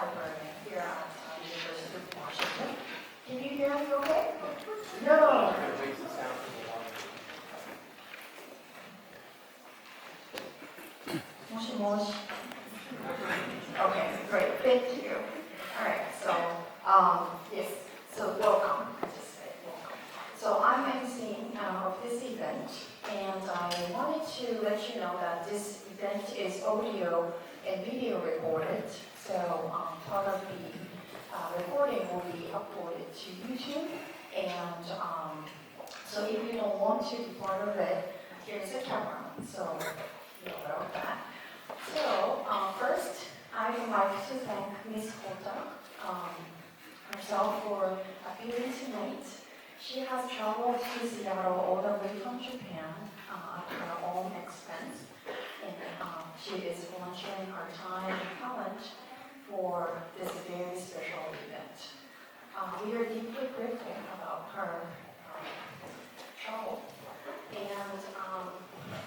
librarian here at University of Washington. Can you hear me okay? No. Moshi moshi. Okay, great. Thank you. All right. So, yes. So welcome. I just said welcome. So I'm emceeing of this event, and I wanted to let you know that this event is audio and video recorded. So part of the recording will be uploaded to YouTube, and so if you don't want to be part of it, here's a camera. So you're aware of that. So first, I would like to thank Ms. Hotta herself for appearing tonight. She has traveled to Seattle all the way from Japan at her own expense, and she is volunteering her time and talent for this very special event. We are deeply grateful about her travel, and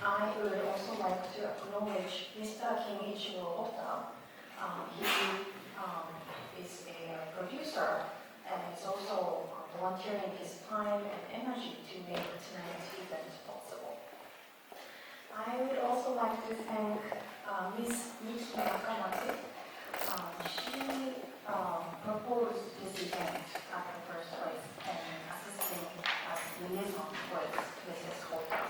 I would also like to acknowledge Mr. Kimichiro Hotta. He is a producer and is also volunteering his time and energy to make tonight's event possible. I would also like to thank Ms. Miki Nakamaki. She proposed this event at the first place and assisting as liaison with Mrs. Hotta.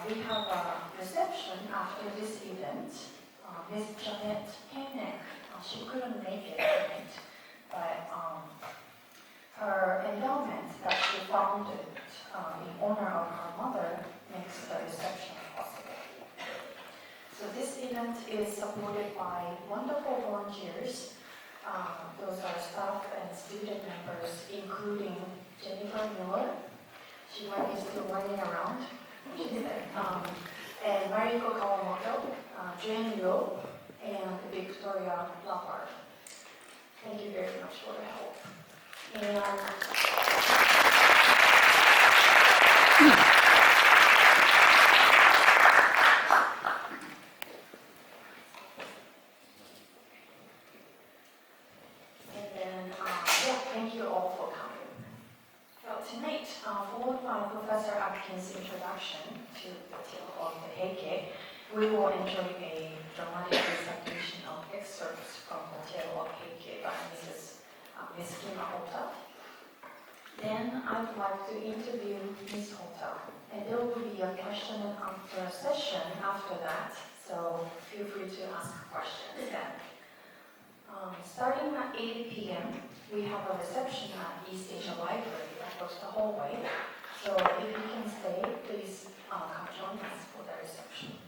We have a reception after this event. Ms. Janet Hennick, she couldn't make it tonight, but her endowment that she founded in honor of her mother makes the reception possible. So this event is supported by wonderful volunteers. Those are staff and student members, including Jennifer Miller. She might be still running around. And Mariko Kawamoto, Jane Yo, and Victoria Lapard. Thank you very much for the help. Thank you all for coming. Well, tonight, followed by Professor Atkins' introduction to the tale of the Heike, we will enjoy a dramatic recitation of excerpts from the tale of Heike by Ms. Kima Hotta. Then I would like to interview Ms. Hotta, and there will be a question and answer session after that, so feel free to ask questions then. Starting at 8 p.m., we have a reception at East Asia Library across the hallway. So if you can stay, please come join us for the reception.